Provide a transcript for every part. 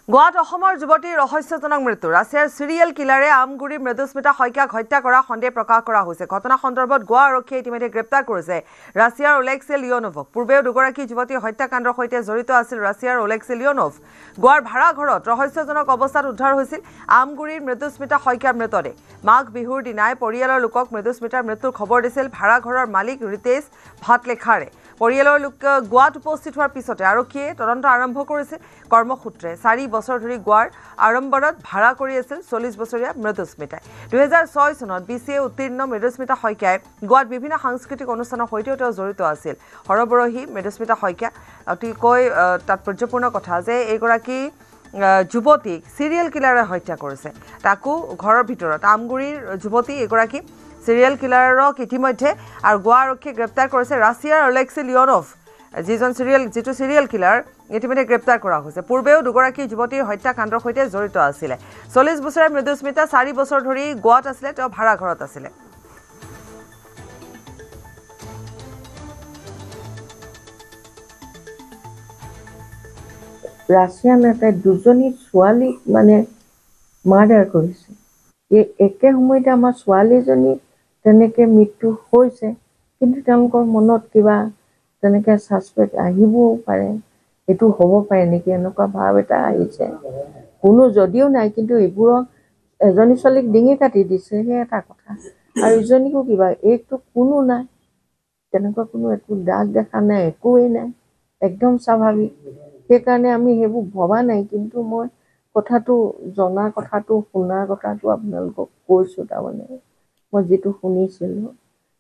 গোৱাত অসমৰ যুৱতীৰ ৰহস্যজনক মৃত্যু ৰাছিয়াৰ সিৰিয়েল কিলাৰে আমগুৰি মৃদুস্মিতা শইকীয়াক হত্যা কৰা সন্দেহ প্ৰকাশ কৰা হৈছে ঘটনা সন্দৰ্ভত গোৱা আৰক্ষীয়ে ইতিমধ্যে গ্ৰেপ্তাৰ কৰিছে ৰাছিয়াৰ ওলেক্সি লিওনভক পূৰ্বেও দুগৰাকী যুৱতীৰ হত্যাকাণ্ডৰ সৈতে জড়িত আছিল ৰাছিয়াৰ ওলেক্সি লিওনভ গোৱাৰ ভাড়া ঘৰত ৰহস্যজনক অৱস্থাত উদ্ধাৰ হৈছিল আমগুৰিৰ মৃদুস্মিতা শইকীয়াৰ মৃতদেহ মাঘ বিহুৰ দিনাই পৰিয়ালৰ লোকক মৃদুস্মিতাৰ মৃত্যুৰ খবৰ দিছিল ভাড়া ঘৰৰ মালিক ৰিতেশ ভাটলেখাৰে পৰিয়ালৰ লোক গোৱাত উপস্থিত হোৱাৰ পিছতে আৰক্ষীয়ে তদন্ত আৰম্ভ কৰিছে কৰ্মসূত্ৰে 4 বছৰ ধৰি গোৱাৰ আৰম্ভৰত ভাড়া কৰি আছিল 40 বছৰীয়া মৃদুস্মিতাই 2006 চনত বিসিএ উত্তীৰ্ণ মৃদুস্মিতা শইকীয়াই গোৱাত বিভিন্ন সাংস্কৃতিক অনুষ্ঠানৰ সৈতেও তেওঁ জড়িত আছিল হৰবৰহী মৃদুস্মিতা শইকীয়া অতিকৈ তাৎপৰ্যপূৰ্ণ কথা যে এইগৰাকী যুৱতীক সিৰিয়েল কিলাৰে হত্যা কৰিছে তাকো ঘৰৰ ভিতৰত আমগুৰিৰ যুৱতী এগৰাকী সিৰিয়েল কিলাৰক ইতিমধ্যে আৰু গোৱা আৰক্ষীয়ে গ্ৰেপ্তাৰ কৰিছে ৰাছিয়াৰ ওলেক্সি লিওনভ যিটো সিৰিয়েল কিলাৰ ইতিমধ্যে গ্ৰেপ্তাৰ কৰা হৈছে পূৰ্বেও দুগৰাকী যুৱতীৰ হত্যাকাণ্ডৰ সৈতে জড়িত আছিল 40 বছৰীয়া মৃদুস্মিতা 4 বছৰ ধৰি গোৱাত আছিল তেওঁ ভাড়া ঘৰত আছিল ৰাছিয়ান এটাই দুজনী ছোৱালী মানে মাৰ্ডাৰ কৰিছে এই একে সময়তে আমাৰ ছোৱালীজনী তেনেকে মৃত্যু হৈছে কিন্তু তেওঁলোকৰ মনত কিবা তেনেকে সাসপেক্ট আহিবও পাৰে এটো হ'ব পাৰে নেকি এনেকুৱা ভাৱ এটা আহিছে কোনো যদিও নাই কিন্তু এইবোৰক এজনী ছোৱালীক ডিঙি কাটি দিছে হে এটা কথা আৰু ইজনীকো কিবা এইটো কোনো নাই তেনেকুৱা কোনো একো দাগ দেখা নাই একোৱেই নাই একদম স্বাভাৱিক সেইকাৰণে আমি হেবু ভবা নাই কিন্তু মই কথাটো জনা কথাটো শুনাৰ কথাটো আপোনালোকক কৈছো তাৰমানে মই যেটো শুনিছিলো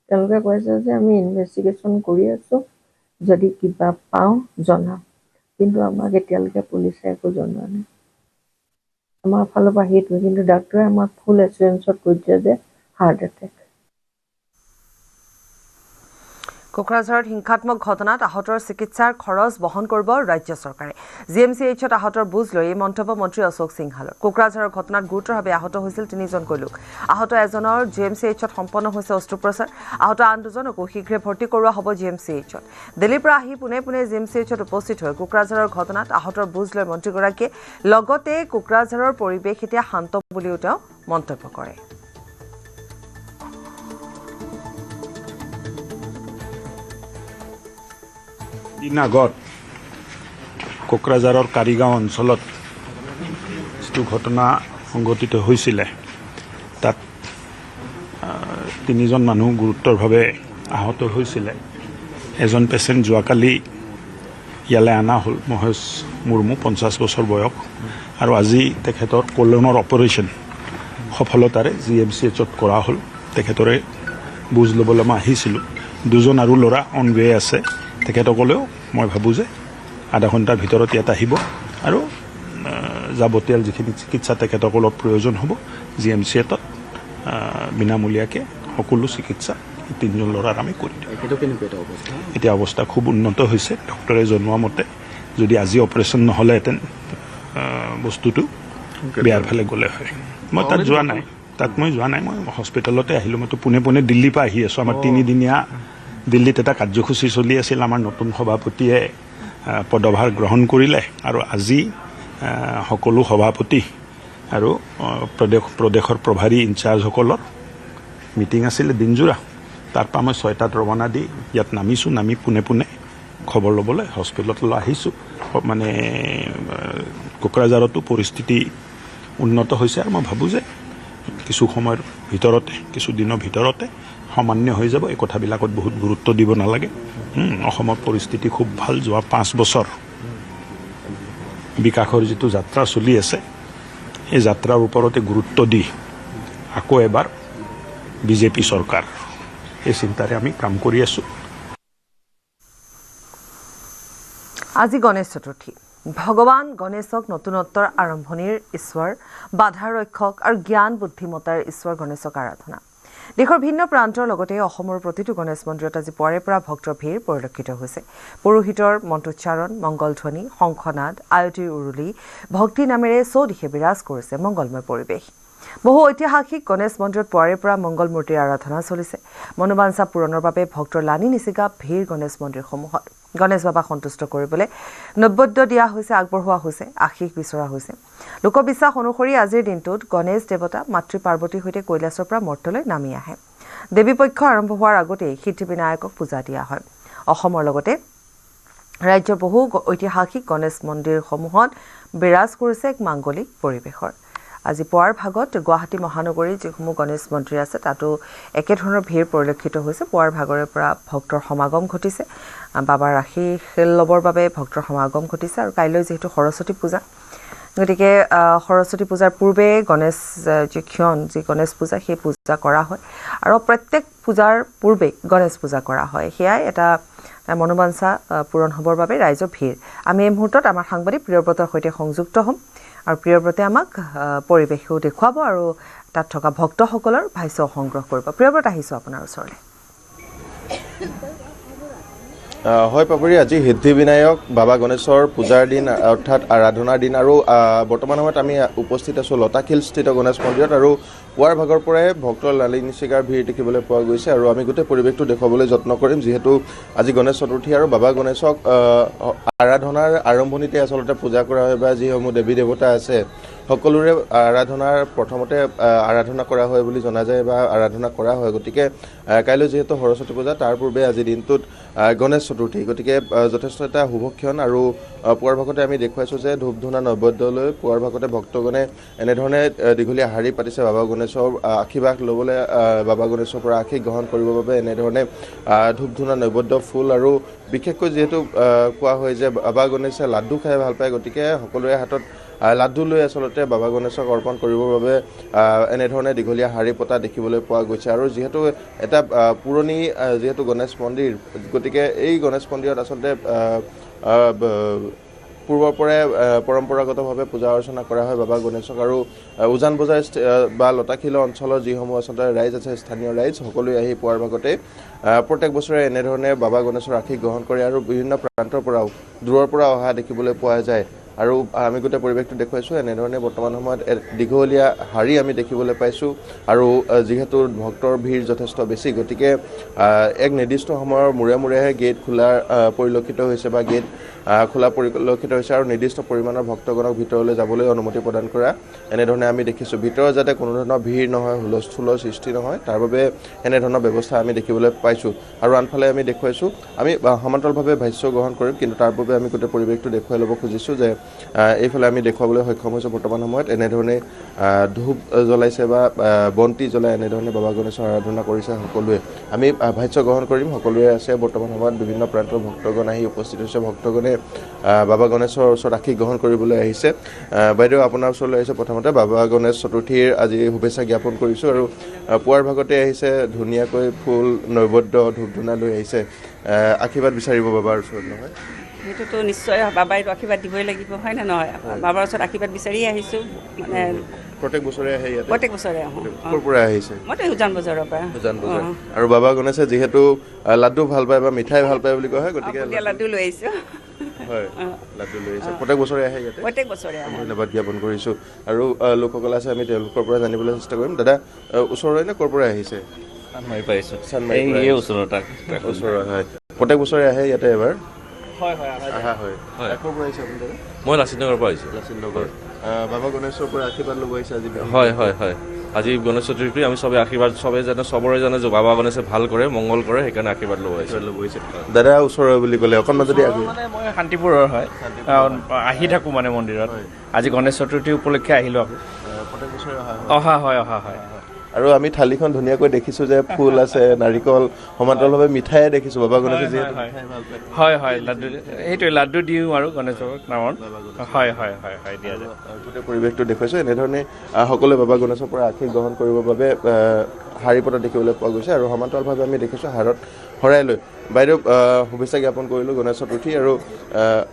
তেওঁলোকে কৈছে যে আমি ইনভেষ্টিগেশ্যন কৰি আছো যদি কিবা পাওঁ জনাম কিন্তু আমাক এতিয়ালৈকে পুলিচে একো জনোৱা নাই আমাৰ ফালৰ পৰা সেইটো কিন্তু ডাক্তৰে আমাক ফুল এছুৰেঞ্চত কৈছে যে হাৰ্ট এটেক কোকৰাঝাৰত হিংসাত্মক ঘটনাত আহতৰ চিকিৎসাৰ খৰচ বহন কৰিব ৰাজ্য চৰকাৰে জিএমচিএইচত আহতৰ বুজ লৈ মন্তব্য মন্ত্ৰী অশোক সিংহালৰ কোকৰাঝাৰৰ ঘটনাত গুৰুতৰভাৱে আহত হৈছিল 3জনকৈ লোক আহত এজনৰ জিএমচিএইচত সম্পন্ন হৈছে অস্ত্ৰোপচাৰ আহত আন দুজনকো শীঘ্ৰে ভৰ্তি কৰোৱা হ'ব জিএমচিএইচত দিল্লীৰ পৰা আহি পুনে জিএমচিএইচত উপস্থিত হৈ কোকৰাঝাৰৰ ঘটনাত আহতৰ বুজ লৈ মন্ত্ৰীগৰাকীয়ে লগতে কোকৰাঝাৰৰ পৰিৱেশ এতিয়া শান্ত বুলিও তেওঁ মন্তব্য কৰে দিন আগত কোকৰাঝাৰৰ কাৰিগাঁও অঞ্চলত যিটো ঘটনা সংঘটিত হৈছিলে তাত 3জন মানুহ গুৰুতৰভাৱে আহত হৈছিলে এজন পেচেণ্ট যোৱাকালি ইয়ালৈ অনা হ'ল মহেশ মুৰ্মু 50 বছৰ বয়স আৰু আজি তেখেতৰ কলনৰ অপাৰেশ্যন সফলতাৰে জিএমচিএইচত কৰা হ'ল তেখেতৰে বুজ ল'বলৈ মই আহিছিলোঁ 2জন আৰু ল'ৰা অন ৱে আছে তেখেতসকলেও মই ভাবোঁ যে আধা ঘণ্টাৰ ভিতৰত ইয়াত আহিব আৰু যাৱতীয় যিখিনি চিকিৎসা তেখেতসকলৰ প্ৰয়োজন হ'ব জিএমচিএইচত বিনামূলীয়াকৈ সকলো চিকিৎসা 3জন ল'ৰাৰ আমি কৰি দিওঁ এতিয়া অৱস্থা খুব উন্নত হৈছে ডক্টৰে জনোৱা মতে যদি আজি অপাৰেশ্যন নহ'লেহেঁতেন বস্তুটো বেয়াৰ ফালে গ'লে হয় মই তাত যোৱা নাই মই হস্পিটেলতে আহিলোঁ মইতো পোনে দিল্লীৰ পৰা আহি আছোঁ আমাৰ 3দিনীয়া দিল্লীত এটা কাৰ্যসূচী চলি আছিল আমাৰ নতুন সভাপতিয়ে পদভাৰ গ্ৰহণ কৰিলে আৰু আজি সকলো সভাপতি আৰু প্ৰদেশৰ প্ৰভাৰী ইনচাৰ্জসকলৰ মিটিং আছিলে দিনজোৰা তাৰ পৰা মই 6টাত ৰৱানা দি ইয়াত নামি পোনে খবৰ ল'বলৈ হস্পিটেললৈ আহিছোঁ মানে কোকৰাঝাৰতো পৰিস্থিতি উন্নত হৈছে আৰু মই ভাবোঁ যে কিছু সময়ৰ ভিতৰতে কিছু দিনৰ ভিতৰতে সামান্য হৈ যাব এই কথাবিলাকত বহুত গুৰুত্ব দিব নালাগে অসমৰ পৰিস্থিতি খুব ভাল যোৱা 5 বছৰ বিকাশৰ যিটো যাত্ৰা চলি আছে এই যাত্ৰাৰ ওপৰতে গুৰুত্ব দি আকৌ এবাৰ বিজেপি চৰকাৰ এই চিন্তাৰে আমি কাম কৰি আছোঁ আজি গণেশ চতুৰ্থী ভগৱান গণেশক নতুনত্বৰ আৰম্ভণিৰ ঈশ্বৰ বাধা ৰক্ষক আৰু জ্ঞান বুদ্ধিমতাৰ ঈশ্বৰ গণেশক আৰাধনা দেশৰ ভিন্ন প্ৰান্তৰ লগতে অসমৰ প্ৰতিটো গণেশ মন্দিৰত আজি পুৱাৰে পৰা ভক্তৰ ভিৰ পৰিলক্ষিত হৈছে পুৰোহিতৰ মন্ত্ৰোচ্চাৰণ মংগলধ্বনি শংখনাদ আয়তিৰ উৰুলি ভক্তি নামেৰে চৌদিশে বিৰাজ কৰিছে মংগলময় পৰিৱেশ বহু ঐতিহাসিক গণেশ মন্দিৰত পুৱাৰে পৰা মংগল মূৰ্তিৰ আৰাধনা চলিছে মনোবাঞ্ছা পূৰণৰ বাবে ভক্তৰ লানি নিচিগা ভিৰ গণেশ মন্দিৰসমূহত গণেশ বাবাক সন্তুষ্ট কৰিবলৈ নৈবেদ্য দিয়া হৈছে, আগবঢ়োৱা হৈছে, আশীষ বিচৰা হৈছে। লোকবিশ্বাস অনুসৰি আজিৰ দিনটোত গণেশ দেৱতা মাতৃ পাৰ্বতীৰ সৈতে কৈলাশৰ পৰা মৰ্ত্যলৈ নামি আহে। দেৱী পক্ষ আৰম্ভ হোৱাৰ আগতেই সিদ্ধিবিনায়কক পূজা দিয়া হয়। অসমৰ লগতে ৰাজ্যৰ বহু ঐতিহাসিক গণেশ মন্দিৰসমূহত বিৰাজ কৰিছে এক মাংগলিক পৰিৱেশৰ। আজি পুৱাৰ ভাগত গুৱাহাটী মহানগৰীৰ যিসমূহ গণেশ মন্দিৰ আছে তাতো একেধৰণৰ ভিৰ পৰিলক্ষিত হৈছে। পুৱাৰ ভাগৰে পৰা ভক্তৰ সমাগম ঘটিছে, বাবাৰ আশীষ ল'বৰ বাবে ভক্তৰ সমাগম ঘটিছে। আৰু কাইলৈ যিহেতু সৰস্বতী পূজা, গতিকে সৰস্বতী পূজাৰ পূৰ্বে গণেশ যি গণেশ পূজা সেই পূজা কৰা হয় আৰু প্ৰত্যেক পূজাৰ পূৰ্বে গণেশ পূজা কৰা হয়। সেয়াই এটা মনোবাঞ্ছা পূৰণ হ'বৰ বাবে ৰাইজৰ ভিৰ। আমি এই মুহূৰ্তত আমাৰ সাংবাদিক প্ৰিয়ব্ৰতৰ সৈতে সংযুক্ত হ'ম আৰু প্ৰিয়ব্ৰতে আমাক পৰিৱেশো দেখুৱাব আৰু তাত থকা ভক্তসকলৰ ভাষ্য সংগ্ৰহ কৰিব। প্ৰিয়ব্ৰত, আহিছোঁ আপোনাৰ ওচৰলৈ। হয় পাপৰি, আজি সিদ্ধিবিনায়ক বাবা গণেশৰ পূজাৰ দিন অৰ্থাৎ আৰাধনাৰ দিন আৰু বৰ্তমান সময়ত আমি উপস্থিত আছোঁ লতাশিলস্থিত গণেশ মন্দিৰত আৰু পুৱাৰ ভাগৰ পৰাই ভক্তৰ লালি নিচিকাৰ ভিৰ দেখিবলৈ পোৱা গৈছে আৰু আমি গোটেই পৰিৱেশটো দেখুৱাবলৈ যত্ন কৰিম, যিহেতু আজি গণেশ চতুৰ্থী আৰু বাবা গণেশক আৰাধনাৰ আৰম্ভণিতে আচলতে পূজা কৰা হয় বা যিসমূহ দেৱী দেৱতা আছে সকলোৰে আৰাধনাৰ প্ৰথমতে আৰাধনা কৰা হয় বুলি জনা যায় বা আৰাধনা কৰা হয়। গতিকে কাইলৈ যিহেতু সৰস্বতী পূজা, তাৰ পূৰ্বে আজিৰ দিনটোত গণেশ চতুৰ্থী, গতিকে যথেষ্ট এটা শুভক্ষণ। আৰু পুৱাৰ ভাগতে আমি দেখুৱাইছোঁ যে ধূপ ধূনা নৈবেদ্যলৈ পুৱাৰ ভাগতে ভক্তগণে এনেধৰণে দীঘলীয়া শাৰী পাতিছে বাবা গণেশৰ আশীৰ্বাদ ল'বলৈ, বাবা গণেশৰ পৰা আশীষ গ্ৰহণ কৰিবৰ বাবে এনেধৰণে ধূপ ধূনা নৈবেদ্য ফুল আৰু বিশেষকৈ যিহেতু কোৱা হয় যে বাবা গণেশে লাড্ডু খাই ভাল পায়, গতিকে সকলোৰে হাতত লাড্ডু লৈ আচলতে বাবা গণেশক অৰ্পণ কৰিবৰ বাবে এনেধৰণে দীঘলীয়া শাৰী পতা দেখিবলৈ পোৱা গৈছে। আৰু যিহেতু এটা পুৰণি যিহেতু গণেশ মন্দিৰ, গতিকে এই গণেশ মন্দিৰত আচলতে পূৰ্বৰ পৰাই পৰম্পৰাগতভাৱে পূজা অৰ্চনা কৰা হয় বাবা গণেশক। আৰু উজান বজাৰ বা লতাশিল অঞ্চলৰ যিসমূহ আচলতে ৰাইজ আছে, স্থানীয় ৰাইজ সকলোৱে আহি পুৱাৰ ভাগতে প্ৰত্যেক বছৰে এনেধৰণে বাবা গণেশৰ আশীষ গ্ৰহণ কৰে আৰু বিভিন্ন প্ৰান্তৰ পৰাও দূৰৰ পৰা অহা দেখিবলৈ পোৱা যায়। আৰু আমি গোটেই পৰিৱেশটো দেখুৱাইছোঁ, এনেধৰণে বৰ্তমান সময়ত দীঘলীয়া শাৰী আমি দেখিবলৈ পাইছোঁ। আৰু যিহেতু ভক্তৰ ভিৰ যথেষ্ট বেছি, গতিকে এক নিৰ্দিষ্ট সময়ৰ মূৰে মূৰেহে গেট খোলা পৰিলক্ষিত হৈছে বা গেট খোলা পৰিলক্ষিত হৈছে আৰু নিৰ্দিষ্ট পৰিমাণৰ ভক্তগণক ভিতৰলৈ যাবলৈ অনুমতি প্ৰদান কৰা এনেধৰণে আমি দেখিছোঁ। ভিতৰত যাতে কোনো ধৰণৰ ভিৰ নহয়, হুলস্থুলৰ সৃষ্টি নহয়, তাৰ বাবে এনেধৰণৰ ব্যৱস্থা আমি দেখিবলৈ পাইছোঁ। আৰু আনফালে আমি দেখুৱাইছোঁ, আমি সমান্তৰালভাৱে ভাষ্য গ্ৰহণ কৰিম, কিন্তু তাৰ বাবে আমি গোটেই পৰিৱেশটো দেখুৱাই ল'ব খুজিছোঁ যে এইফালে আমি দেখুৱাবলৈ সক্ষম হৈছোঁ বৰ্তমান সময়ত এনেধৰণে ধূপ জ্বলাইছে বা বন্তি জ্বলাই এনেধৰণে বাবা গণেশৰ আৰাধনা কৰিছে সকলোৱে। আমি ভাষ্য গ্ৰহণ কৰিম, সকলোৱে আছে বৰ্তমান সময়ত বিভিন্ন প্ৰান্তৰ ভক্তগণ আহি উপস্থিত হৈছে। ভক্তগণে বাবা গণেশৰ ওচৰত আশীষ গ্ৰহণ কৰিবলৈ আহিছে। বাইদেউ, আপোনাৰ ওচৰলৈ আহিছে প্ৰথমতে বাবা গণেশ চতুৰ্থীৰ আজি শুভেচ্ছা জ্ঞাপন কৰিছোঁ। আৰু পুৱাৰ ভাগতে আহিছে, ধুনীয়াকৈ ফুল নৈবেদ্য ধূপ ধূনা লৈ আহিছে, আশীৰ্বাদ বিচাৰিব বাবাৰ ওচৰত, নহয়? সেইটোতো নিশ্চয় বাবাই আশীৰ্বাদ দিবই লাগিব, হয় নে নহয়? বাবাৰ ওচৰত আশীৰ্বাদ বিচাৰি আহিছোঁ। মানে প্ৰত্যেক বছৰে আহে ইয়াতে? প্ৰত্যেক বছৰে আহোঁ। ক'ৰ পৰা আহিছে? মইতো উজান বজাৰৰ পৰা। উজান বজাৰ। আৰু বাবা গণেশে যিহেতু লাড্ডু ভাল পায় বা মিঠাই ভাল পায় বুলি কোৱা হয়, গতিকে লাড্ডু লৈ আহিছোঁ। হয়, লাড্ডু লৈ আহিছে। প্ৰত্যেক বছৰে আহে ইয়াতে? প্ৰত্যেক বছৰে আহোঁ। ধন্যবাদ জ্ঞাপন কৰিছোঁ। আৰু লোকসকল আছে, আমি তেওঁলোকৰ পৰা জানিবলৈ চেষ্টা কৰিম। দাদা, ওচৰৰে নে ক'ৰ পৰা আহিছে? চানমাৰি পাইছোঁ। চানমাৰি ওচৰত ওচৰৰ, হয়। প্ৰত্যেক বছৰে আহে ইয়াতে এবাৰ? হয় আহা হয়। ক'ৰ পৰা আহিছে আপুনি দাদা? মই লাচিত নগৰৰ পৰা আহিছোঁ। লাচিত নগৰ। বাবা গণেশৰ পৰা আশীৰ্বাদ ল'ব আহিছে আজি? হয়। আজি গণেশ চতুৰ্থী, আমি চবে আশীৰ্বাদ, চবৰে জানে যে বাবা গণেশে ভাল কৰে, মংগল কৰে, সেইকাৰণে আশীৰ্বাদ ল'ব আহিছে। দাদা ওচৰৰ বুলি ক'লে অকণমান যদি মানে মই শান্তিপুৰৰ হয়, আহি থাকোঁ মানে মন্দিৰত। আজি গণেশ চতুৰ্থী উপলক্ষে আহিলোঁ আকৌ। প্ৰত্যেক বছৰে অহা হয়। আৰু আমি থালিখন ধুনীয়াকৈ দেখিছোঁ যে ফুল আছে, নাৰিকল, সমান্তৰালভাৱে মিঠাই দেখিছোঁ। বাবা গণেশে যিহেতু হয়, লাড্ডু, সেইটোৱে লাড্ডু দিওঁ আৰু গণেশৰ নামত। হয়, দিয়া যায়। গোটেই পৰিৱেশটো দেখুৱাইছোঁ, এনেধৰণে সকলোৱে বাবা গণেশৰ পৰা আশীষ গ্ৰহণ কৰিবৰ বাবে শাৰী পতা দেখিবলৈ পোৱা গৈছে। আৰু সমান্তৰালভাৱে আমি দেখিছোঁ হাৰত শৰাই লৈ। বাইদেউ, শুভেচ্ছা জ্ঞাপন কৰিলোঁ গণেশ চতুৰ্থী। আৰু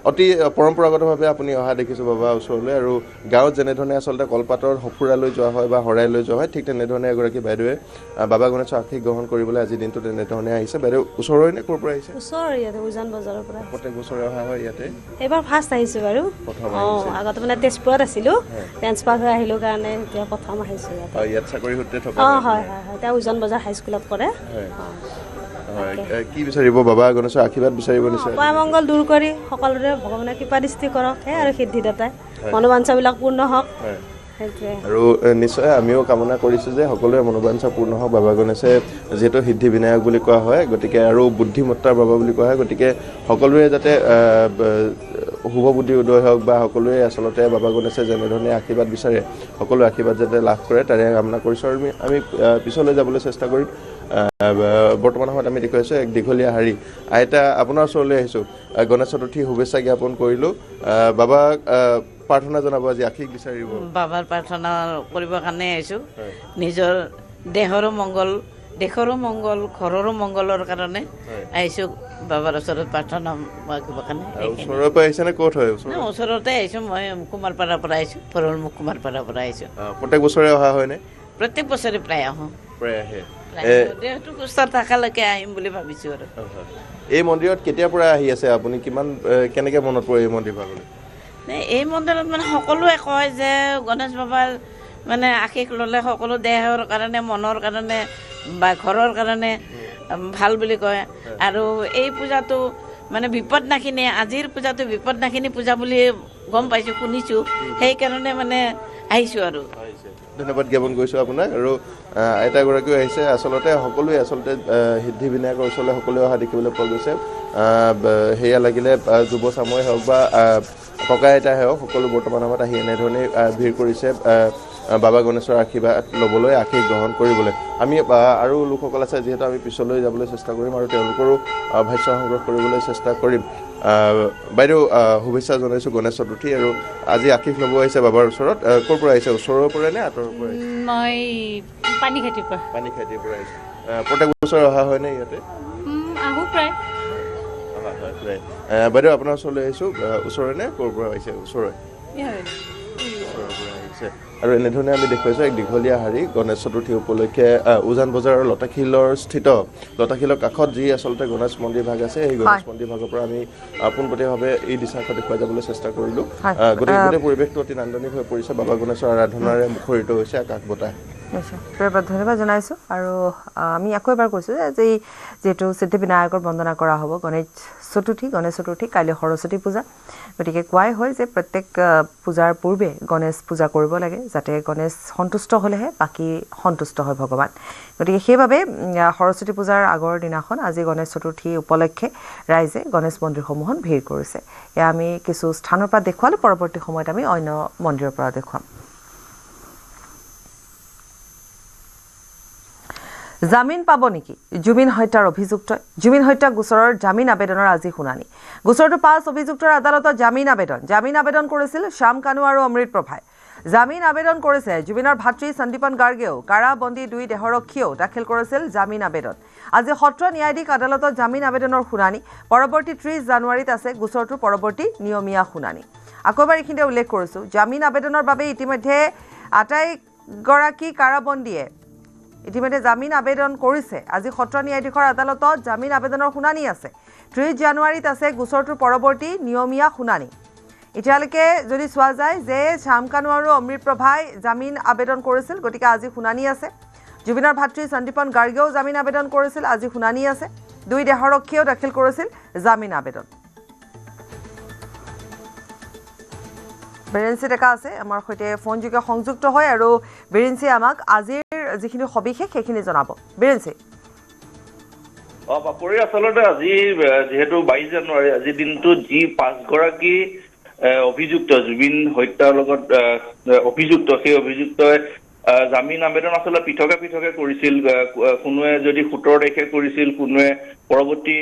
অতি পৰম্পৰাগতভাৱে আপুনি অহা দেখিছোঁ বাবা ওচৰলৈ। আৰু গাঁৱত যেনেধৰণে আচলতে কলপাতৰ সঁফুৰা লৈ যোৱা হয় বা শৰাই লৈ যোৱা হয়, ঠিক তেনেধৰণে এগৰাকী বাইদেৱে বাবা গণেশৰ আশীষ গ্ৰহণ কৰিবলৈ আজি দিনটো তেনেধৰণে আহিছে। বাইদেউ ওচৰৰে নে ক'ৰ পৰা আহিছে? ওচৰৰ ইয়াতে উজান বজাৰৰ পৰা। প্ৰত্যেক বছৰে অহা হয় ইয়াতে? এইবাৰ ফাৰ্ষ্ট আহিছোঁ বাৰু। আগতে মানে তেজপুৰত আছিলোঁ, ট্ৰেন্সফাৰ হৈ আহিলোঁ কাৰণে এতিয়া প্ৰথম আহিছোঁ ইয়াতে। ইয়াত চাকৰি সূত্ৰে থকা? হয়। এতিয়া উজান বজাৰ হাইস্কুলত কৰে। কি বিচাৰিব বাবা গণেশৰ আশীৰ্বাদ বিচাৰিব নিশ্চয় অপায় মংগল দূৰ কৰি সকলোৰে ভগৱানে কৃপা দৃষ্টি কৰক সেয়াই আৰু সিদ্ধিদাতাই মনোবাঞ্ছাবিলাক পূৰ্ণ হওক সেইটোৱে আৰু নিশ্চয় আমিও কামনা কৰিছোঁ যে সকলোৰে মনোবাঞ্ছা পূৰ্ণ হওক বাবা গণেশে যিহেতু সিদ্ধি বিনায়ক বুলি কোৱা হয় গতিকে আৰু বুদ্ধিমত্তাৰ বাবা বুলি কোৱা হয় গতিকে সকলোৰে যাতে শুভ বুদ্ধি উদয় হওক বা সকলোৱে আচলতে বাবা গণেশে যেনেধৰণে আশীৰ্বাদ বিচাৰে সকলো আশীৰ্বাদ যাতে লাভ কৰে তাৰে কামনা কৰিছোঁ আৰু আমি পিছলৈ যাবলৈ চেষ্টা কৰিম বৰ্তমান সময়ত আমি দেখুৱাইছোঁ এক দীঘলীয়া শাৰী আইতা আপোনাৰ ওচৰলৈ আহিছোঁ গণেশ চতুৰ্থী শুভেচ্ছা জ্ঞাপন কৰিলোঁ বাবাক প্ৰাৰ্থনা জনাব আজি আশীষ বিচাৰিব বাবাৰ প্ৰাৰ্থনা কৰিবৰ কাৰণে আহিছোঁ নিজৰ দেহৰো মংগল দেশৰো মংগল ঘৰৰো মংগলৰ কাৰণে আহিছোঁ বাবাৰ ওচৰত প্ৰাৰ্থনা কৰিবৰ কাৰণে ওচৰৰ পৰা আহিছে নে ক'ত হয় ওচৰতে আহিছোঁ মই কুমাৰপাৰাৰ পৰা আহিছোঁ ভৰলমুখ কুমাৰপাৰাৰ পৰা আহিছোঁ প্ৰত্যেক বছৰে অহা হয়নে প্ৰত্যেক বছৰে প্ৰায় আহোঁ প্ৰায় আহে দেহটো সুস্থ থকালৈকে আহিম বুলি ভাবিছোঁ আৰু এই মন্দিৰত কেতিয়াৰ পৰা আহি আছে আপুনি কিমান কেনেকৈ মনত পৰে এই মন্দিৰ ভাগলৈ এই মন্দিৰত মানে সকলোৱে কয় যে গণেশ বাবাৰ মানে আশীষ ল'লে সকলো দেহৰ কাৰণে মনৰ কাৰণে বা ঘৰৰ কাৰণে ভাল বুলি কয় আৰু এই পূজাটো মানে বিপদ নাখিনি আজিৰ পূজাটো বিপদ নাখিনি পূজা বুলি গম পাইছোঁ শুনিছোঁ সেইকাৰণে মানে আহিছোঁ আৰু ধন্যবাদ জ্ঞাপন কৰিছোঁ আপোনাক আৰু আইতাগৰাকীও আহিছে আচলতে সকলোৱে আচলতে সিদ্ধি বিনায়কৰ ওচৰলৈ সকলোৱে অহা দেখিবলৈ পোৱা গৈছে সেয়া লাগিলে যুৱ চামই হওক বা ককা আইতাই হওক সকলো বৰ্তমান সময়ত আহি এনেধৰণেই ভিৰ কৰিছে বাবা গণেশৰ আশীৰ্বাদ ল'বলৈ আশীষ গ্ৰহণ কৰিবলৈ আমি আৰু লোকসকল আছে যিহেতু আমি পিছলৈ যাবলৈ চেষ্টা কৰিম আৰু তেওঁলোকৰো ভাষ্য সংগ্ৰহ কৰিবলৈ চেষ্টা কৰিম বাইদেউ শুভেচ্ছা জনাইছোঁ গণেশ চতুৰ্থী আৰু আজি আশীষ ল'ব আহিছে বাবাৰ ওচৰত ক'ৰ পৰা আহিছে ওচৰৰ পৰা নে আঁতৰৰ পৰা আহিছে মই পানীখাইটিৰ পৰা আহিছে প্ৰত্যেক বছৰে অহা হয়নে ইয়াতে আহোঁ প্ৰায় অহা হয় প্ৰায় বাইদেউ আপোনাৰ ওচৰলৈ আহিছোঁ ওচৰৰে নে ক'ৰ পৰা আহিছে ওচৰৰে ওচৰৰ পৰা আহিছে আৰু এনেধৰণে আমি দেখুৱাইছোঁ এক দীঘলীয়া শাৰী গণেশ চতুৰ্থী উপলক্ষে উজান বজাৰৰ লতাশিলৰ স্থিত লতাশিলৰ কাষত যি আচলতে গণেশ মন্দিৰ ভাগ আছে সেই গণেশ মন্দিৰ ভাগৰ পৰা আমি পোনপটীয়াভাৱে এই দিশাখন দেখুৱাই যাবলৈ চেষ্টা কৰিলোঁ গতিকে গোটেই পৰিৱেশটো অতি নান্দনিক হৈ পৰিছে বাবা গণেশৰ আৰাধনাৰে মুখৰিত হৈছে আকাশ বতাহ ধন্যবাদ জনাইছোঁ আৰু আমি আকৌ এবাৰ কৈছোঁ যে যিহেতু সিদ্ধি বিনায়কৰ বন্দনা কৰা হ'ব গণেশ চতুৰ্থী কাইলৈ সৰস্বতী পূজা গতিকে কোৱাই হয় যে প্ৰত্যেক পূজাৰ পূৰ্বে গণেশ পূজা কৰিব লাগে যাতে গণেশ সন্তুষ্ট হ'লেহে বাকী সন্তুষ্ট হয় ভগৱান গতিকে সেইবাবে সৰস্বতী পূজাৰ আগৰ দিনাখন আজি গণেশ চতুৰ্থী উপলক্ষে ৰাইজে গণেশ মন্দিৰসমূহত ভিৰ কৰিছে এয়া আমি কিছু স্থানৰ পৰা দেখুৱালোঁ পৰৱৰ্তী সময়ত আমি অন্য মন্দিৰৰ পৰা দেখুৱাম জামিন পাব নেকি জুবিন হত্যাৰ অভিযুক্ত জুবিন হত্যা গোচৰৰ জামিন আবেদনৰ আজি শুনানি গোচৰটো 5 অভিযুক্তৰ আদালতত জামিন আবেদন কৰিছিল শ্যাম কানু আৰু অমৃত প্ৰভাই জামিন আবেদন কৰিছে জুবিনৰ ভাতৃ সন্দীপন গাৰ্গেও কাৰাবন্দী 2 দেহৰক্ষীয়েও দাখিল কৰিছিল জামিন আবেদন আজি সত্ৰ ন্যায়াধীশ আদালতত জামিন আবেদনৰ শুনানি পৰৱৰ্তী 30 জানুৱাৰীত আছে গোচৰটোৰ পৰৱৰ্তী নিয়মীয়া শুনানি আকৌ এবাৰ এইখিনিতে উল্লেখ কৰিছোঁ জামিন আবেদনৰ বাবে ইতিমধ্যে আটাইগৰাকী কাৰাবন্দীয়ে ইতিমধ্যে জামিন আবেদন কৰিছে আজি সত্ৰ ন্যায়াধীশৰ আদালতত জামিন আবেদনৰ শুনানি আছে 30 জানুৱাৰীত আছে গোচৰটোৰ পৰৱৰ্তী নিয়মীয়া শুনানি এতিয়ালৈকে যদি চোৱা যায় যে শ্যাম কানু আৰু অমৃত প্ৰভাই জামিন আবেদন কৰিছিল গতিকে আজি শুনানি আছে জুবিনৰ ভাতৃ সন্দীপন গাৰ্গেও জামিন আবেদন কৰিছিল আজি শুনানি আছে 2 দেহৰক্ষীয়েও দাখিল কৰিছিল জামিন আবেদন বিৰেঞ্চি ডেকা আছে আমাৰ সৈতে ফোনযোগে সংযুক্ত হয় আৰু বিৰেঞ্চি আমাক আজিৰ যিখিনি সবিশেষ সেইখিনি জনাব বিৰেঞ্চি বাপৰি আচলতে আজি যেহেতু 22 জানুৱাৰী আজি দিনটো যি 5 গৰাকী অভিযুক্ত জুবিন হত্যাৰ লগত অভিযুক্ত সেই অভিযুক্তই জামিন আবেদন আচলতে পৃথকে কৰিছিল কোনোৱে যদি 17 তাৰিখে কৰিছিল কোনোৱে পৰৱৰ্তী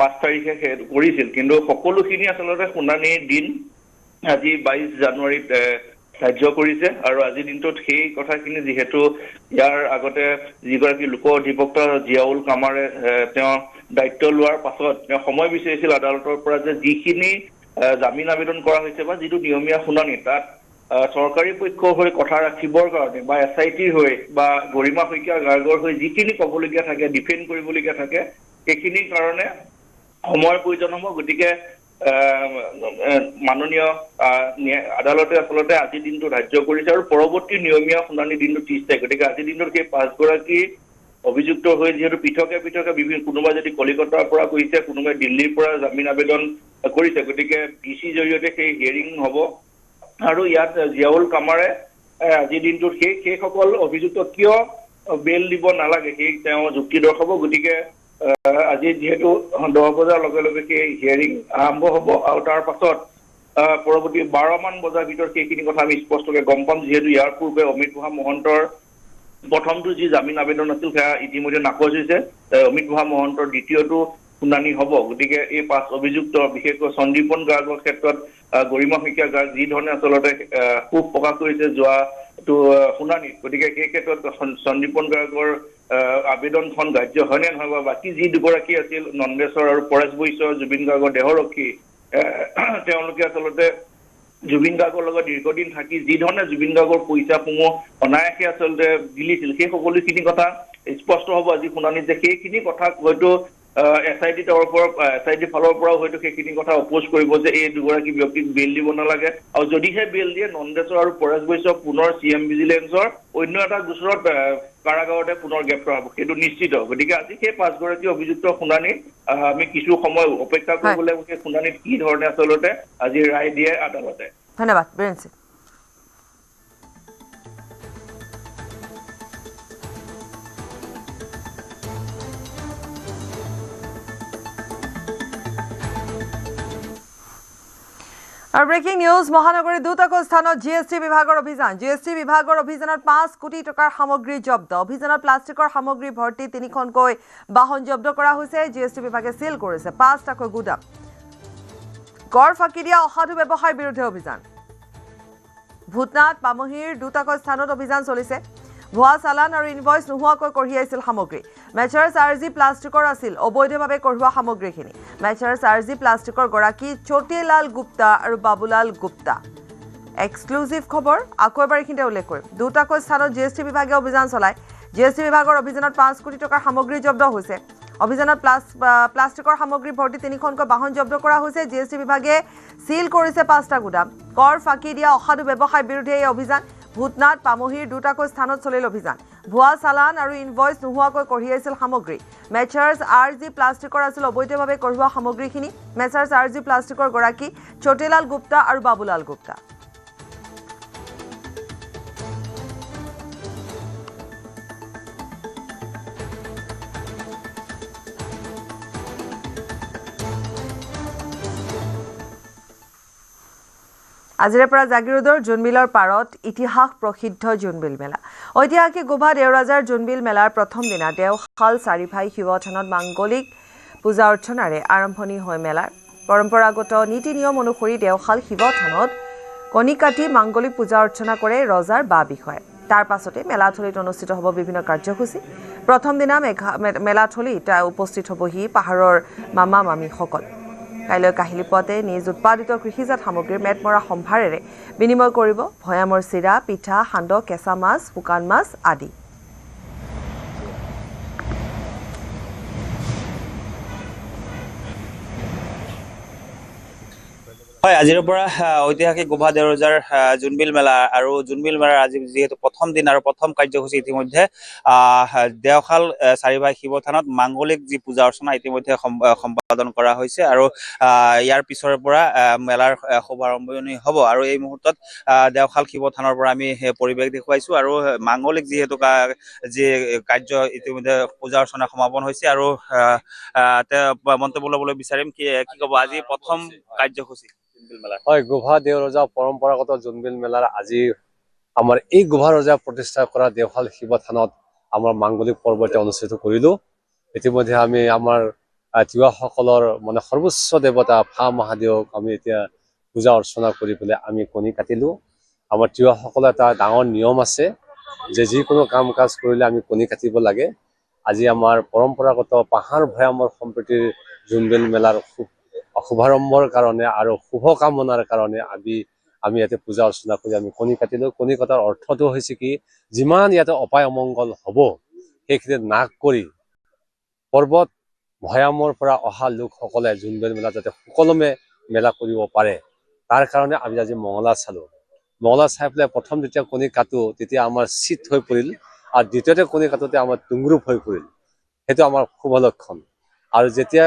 5 তাৰিখে কৰিছিল কিন্তু সকলোখিনি আচলতে শুনানিৰ দিন আজি 22 জানুৱাৰীত ধাৰ্য কৰিছে আৰু আজিৰ দিনটোত সেই কথাখিনি যিহেতু ইয়াৰ আগতে যিগৰাকী লোক অধিবক্তা জিয়াউল কামাৰে তেওঁ দায়িত্ব লোৱাৰ পাছত তেওঁ সময় বিচাৰিছিল আদালতৰ পৰা যে যিখিনি জামিন আবেদন কৰা হৈছে বা যিটো নিয়মীয়া শুনানি তাত চৰকাৰী পক্ষৰ হৈ কথা ৰাখিবৰ কাৰণে বা এছআইটিৰ হৈ বা গৰিমা শইকীয়া গাৰ্গৰ হৈ যিখিনি ক'বলগীয়া থাকে ডিফেণ্ড কৰিবলগীয়া থাকে সেইখিনিৰ কাৰণে সময়ৰ প্ৰয়োজন হ'ব গতিকে মাননীয় আদালতে আচলতে আজিৰ দিনটো ধাৰ্য কৰিছে আৰু পৰৱৰ্তী নিয়মীয়া শুনানি দিনটো 30 তাৰিখ গতিকে আজিৰ দিনটোত সেই 5 গৰাকী অভিযুক্ত হৈ যিহেতু পৃথকে পৃথকে বিভিন্ন কোনোবাই যদি কলিকতাৰ পৰা কৰিছে কোনোবাই দিল্লীৰ পৰা জামিন আবেদন কৰিছে গতিকে পিচি জৰিয়তে সেই হিয়াৰিং হ'ব আৰু ইয়াত জিয়াউল কামাৰে আজিৰ দিনটোত সেইসকল অভিযুক্ত কিয় বেল দিব নালাগে সেই তেওঁ যুক্তি দৰ্শাব গতিকে আজি যেহেতু 10 বজাৰ লগে লগে সেই হিয়াৰিং আৰম্ভ হ'ব আৰু তাৰ পাছত পৰৱৰ্তী 12 মান বজাৰ ভিতৰত সেইখিনি কথা আমি স্পষ্টকৈ গম পাম যিহেতু ইয়াৰ পূৰ্বে অমিত বুঢ়া মহন্তৰ প্ৰথমটো যি জামিন আবেদন আছিল সেয়া ইতিমধ্যে নাকচ হৈছে অমিত বুঢ়া মহন্তৰ দ্বিতীয়টো শুনানি হ'ব গতিকে এই 5 অভিযুক্ত বিশেষকৈ সন্দীপন গাৰ্গৰ ক্ষেত্ৰত গৰিমা শইকীয়া গাৰ্গ যি ধৰণে আচলতে খুব প্ৰকাশ কৰিছে যোৱাটো শুনানিত গতিকে সেই ক্ষেত্ৰত সন্দীপন গাৰ্গৰ আবেদনখন গ্ৰাহ্য হয়নে নহয় বা বাকী যি দুগৰাকী আছিল নন্দেশ্বৰ আৰু পৰেশ বৈশ্য জুবিন গাৰ্গৰ দেহৰক্ষী তেওঁলোকে আচলতে জুবিন গাৰ্গৰ লগত দীৰ্ঘদিন থাকি যি ধৰণে জুবিন গাৰ্গৰ পইচাসমূহ অনায়াসে আচলতে দিলিছিল সেই সকলোখিনি কথা স্পষ্ট হ'ব আজি শুনানিত যে সেইখিনি কথা হয়তো SIT ফালৰ পৰাও হয়তো সেইখিনি কথা অপোজ কৰিব যে এই দুগৰাকী ব্যক্তিক বেল দিব নালাগে আৰু যদিহে বেল দিয়ে নন্দেশ্বৰ আৰু পৰেশ বৈশ্য পুনৰ CM ভিজিলেন্সৰ অন্য এটা গোচৰত কাৰাগাৰতে পুনৰ গ্ৰেপ্তাৰ হ'ব সেইটো নিশ্চিত গতিকে আজি সেই 5 গৰাকী অভিযুক্ত শুনানি আমি কিছু সময় অপেক্ষা কৰিব লাগিব সেই শুনানিত কি ধৰণে আচলতে আজি ৰায় দিয়ে আদালতে ধন্যবাদ বীৰেন সিং আৰু ব্ৰেকিং নিউজ মহানগৰীৰ দুটাকৈ স্থানত GST বিভাগৰ অভিযান GST বিভাগৰ অভিযানত 5 কোটি টকাৰ সামগ্ৰী জব্দ অভিযানত প্লাষ্টিকৰ সামগ্ৰী ভৰ্তি 3খনকৈ বাহন জব্দ কৰা হৈছে GST বিভাগে সিল কৰিছে 5টাকৈ গুদাম গড় ফাঁকি দিয়া অসাধু ব্যৱসায়ৰ বিৰুদ্ধে অভিযান ভূতনাথ পামহিৰ দুটাকৈ স্থানত অভিযান চলিছে ভুৱা চালান আৰু ইনভয়েচ নোহোৱাকৈ কঢ়িয়াইছিল সামগ্ৰী মেচাৰ্ছ RG প্লাষ্টিকৰ আছিল অবৈধভাৱে কঢ়িওৱা সামগ্ৰীখিনি মেচাৰ্ছ RG প্লাষ্টিকৰ গৰাকী চটিলাল গুপ্তা আৰু বাবুলাল গুপ্তা এক্সক্লুসিভ খবৰ আকৌ এবাৰ এইখিনিতে উল্লেখ কৰিম দুটাকৈ স্থানত GST বিভাগে অভিযান চলায় GST বিভাগৰ অভিযানত 5 কোটি টকাৰ সামগ্ৰী জব্দ হৈছে অভিযানত প্লাষ্টিকৰ সামগ্ৰী ভৰ্তি 3খনকৈ বাহন জব্দ কৰা হৈছে GST বিভাগে সিল কৰিছে 5টা গুদাম কৰ ফাঁকি দিয়া অসাধু ব্যৱসায়ৰ বিৰুদ্ধে এই অভিযান ভূতনাথ পামহিৰ দুটাকৈ স্থানত চলিল অভিযান ভুৱা চালান আৰু ইনভয়েচ নোহোৱাকৈ কঢ়িয়াইছিল সামগ্ৰী মেচাৰ্ছ RG প্লাষ্টিকৰ আছিল অবৈধভাৱে কঢ়িওৱা সামগ্ৰীখিনি মেচাৰ্ছ RG প্লাষ্টিকৰ গৰাকী চটিলাল গুপ্তা আৰু বাবুলাল গুপ্তা আজিৰে পৰা জাগিৰোডৰ জোনবিলৰ পাৰত ইতিহাস প্ৰসিদ্ধ জোনবিল মেলা ঐতিহাসিক গোভা দেওৰাজাৰ জোনবিল মেলাৰ প্ৰথম দিনা দেওশাল চাৰিভাই শিৱথানত মাংগলিক পূজা অৰ্চনাৰে আৰম্ভণি হয় মেলাৰ পৰম্পৰাগত নীতি নিয়ম অনুসৰি দেওশাল শিৱথানত কণী কাটি মাংগলিক পূজা অৰ্চনা কৰে ৰজাৰ বা বিষয়ে তাৰ পাছতে মেলাথলীত অনুষ্ঠিত হ'ব বিভিন্ন কাৰ্যসূচী প্ৰথম দিনা মেলাথলীত উপস্থিত হ'বহি পাহাৰৰ মামা মামীসকল কাইলৈ কাহিলি পুৱাতে নিজ উৎপাদিত কৃষিজাত সামগ্ৰীৰ মেটমৰা সম্ভাৰেৰে বিনিময় কৰিব ভয়ামৰ চিৰা পিঠা সান্দহ কেঁচা মাছ শুকান মাছ আদি হয় আজিৰ পৰা ঐতিহাসিক গোভা দেওৰাজাৰ জোনবিল মেলা আৰু জোনবিল মেলাৰ আজি যেহেতু প্ৰথম দিন আৰু প্ৰথম কাৰ্যসূচী ইতিমধ্যে দেওশাল চাৰিভাই শিৱথানত মাংগলিক যি পূজা অৰ্চনা ইতিমধ্যে সম্পাদন কৰা হৈছে আৰু ইয়াৰ পিছৰ পৰা মেলাৰ শুভাৰম্ভণি হ'ব আৰু এই মুহূৰ্তত দেওশাল শিৱথানৰ পৰা আমি পৰিৱেশ দেখুৱাইছো আৰু মাংগলিক যিহেতু যি কাৰ্য ইতিমধ্যে পূজা অৰ্চনা সমাপন হৈছে আৰু মন্তব্য ল'বলৈ বিচাৰিম কি ক'ব আজি প্ৰথম কাৰ্যসূচী হয় গোভা দেওৰজা পৰম্পৰাগত জোনবিল মেলাৰ আজি আমাৰ এই গোভা ৰজা প্ৰতিষ্ঠা কৰা দেওশাল শিৱথানত আমাৰ মাংগলিক পৰ্ব এটা অনুষ্ঠিত কৰিলো ইতিমধ্যে আমি আমাৰ তিৱাসকলৰ মানে সৰ্বোচ্চ দেৱতা ফা মহাদেৱক আমি এতিয়া পূজা অৰ্চনা কৰি পেলাই আমি কণী কাটিলো আমাৰ তিৱাসকলৰ এটা ডাঙৰ নিয়ম আছে যে যিকোনো কাম কাজ কৰিলে আমি কণী কাটিব লাগে আজি আমাৰ পৰম্পৰাগত পাহাৰ ভৈয়ামৰ সম্প্ৰীতিৰ জোনবিল মেলাৰ শুভাৰম্ভৰ কাৰণে আৰু শুভকামনাৰ কাৰণে আমি ইয়াতে পূজা অৰ্চনা কৰি আমি কণী কাটিলো কণী কটাৰ অৰ্থটো হৈছে কি যিমান ইয়াতে অপায় অমংগল হ'ব সেইখিনি নাশ কৰি পৰ্বত ভৈয়ামৰ পৰা অহা লোকসকলে জোনবিল মেলা যাতে সুকলমে মেলা কৰিব পাৰে তাৰ কাৰণে আমি আজি মঙলা চালো মঙলা চাই পেলাই প্ৰথম যেতিয়া কণী কাটো তেতিয়া আমাৰ চিত হৈ পৰিল আৰু দ্বিতীয়তে কণী কাটোতে আমাৰ তুংৰূপ হৈ পৰিল, সেইটো আমাৰ শুভ লক্ষণ। আৰু যেতিয়া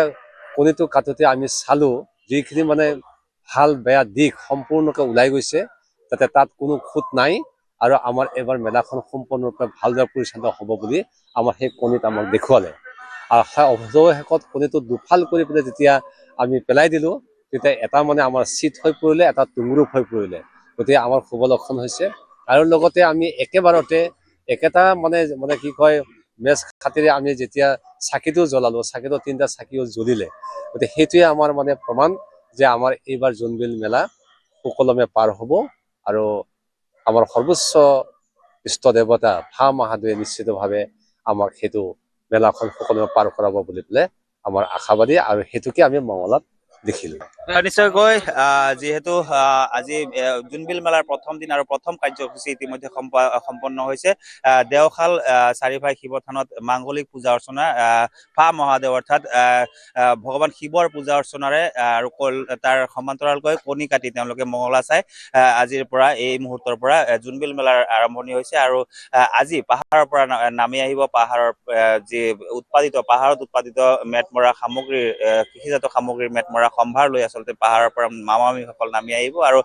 কণীটো কাটোতে আমি চালোঁ যিখিনি মানে ভাল বেয়া দিশ সম্পূৰ্ণকৈ ওলাই গৈছে, যাতে তাত কোনো খুঁত নাই আৰু আমাৰ এইবাৰ মেলাখন সম্পূৰ্ণৰূপে ভালদৰে পৰিচালিত হ'ব বুলি আমাৰ সেই কণীত আমাক দেখুৱালে। আৰু শেষত কণীটো দুফাল কৰি পেলাই যেতিয়া আমি পেলাই দিলোঁ, তেতিয়া এটা মানে আমাৰ চিট হৈ পৰিলে, এটা তুংৰূপ হৈ পৰিলে। গতিকে আমাৰ শুভ লক্ষণ হৈছে। আৰু লগতে আমি একেবাৰতে একেটা মানে কি কয় মেচ খাতিৰে আমি যেতিয়া চাকিটো জ্বলালোঁ, চাকিটো 3টা চাকিও জ্বলিলে। গতিকে সেইটোৱে আমাৰ মানে প্ৰমাণ যে আমাৰ এইবাৰ জোনবিল মেলা সুকলমে পাৰ হ'ব আৰু আমাৰ সৰ্বোচ্চ ইষ্ট দেৱতা ফা মহাদেৱে নিশ্চিতভাৱে আমাক সেইটো মেলাখন সুকলমে পাৰ কৰাব বুলি পেলাই আমাৰ আশাবাদী, আৰু সেইটোকে আমি মঙলাত দেখিলোঁ। নিশ্চয়কৈ যিহেতু আজি জোনবিল মেলাৰ প্ৰথম দিন আৰু প্ৰথম কাৰ্যসূচী ইতিমধ্যে সম্পন্ন হৈছে। দেওশাল চাৰিভাই শিৱ থানত মাংগলিক পূজা অৰ্চনা ফা মহাদেৱ অৰ্থাৎ ভগৱান শিৱৰ পূজা অৰ্চনাৰে আৰু তাৰ সমান্তৰালকৈ কণী কাটি তেওঁলোকে মঙলা চাই আজিৰ পৰা এই মুহূৰ্তৰ পৰা জোনবিল মেলাৰ আৰম্ভণি হৈছে। আৰু আজি পাহাৰৰ পৰা নামি আহিব পাহাৰৰ যি পাহাৰত উৎপাদিত মেটমৰা সামগ্ৰীৰ কৃষিজাত সামগ্ৰীৰ মেটমৰা সম্ভাৰ লৈ আচলতে পাহাৰৰ পৰা মামামীসকল নামি আহিব আৰু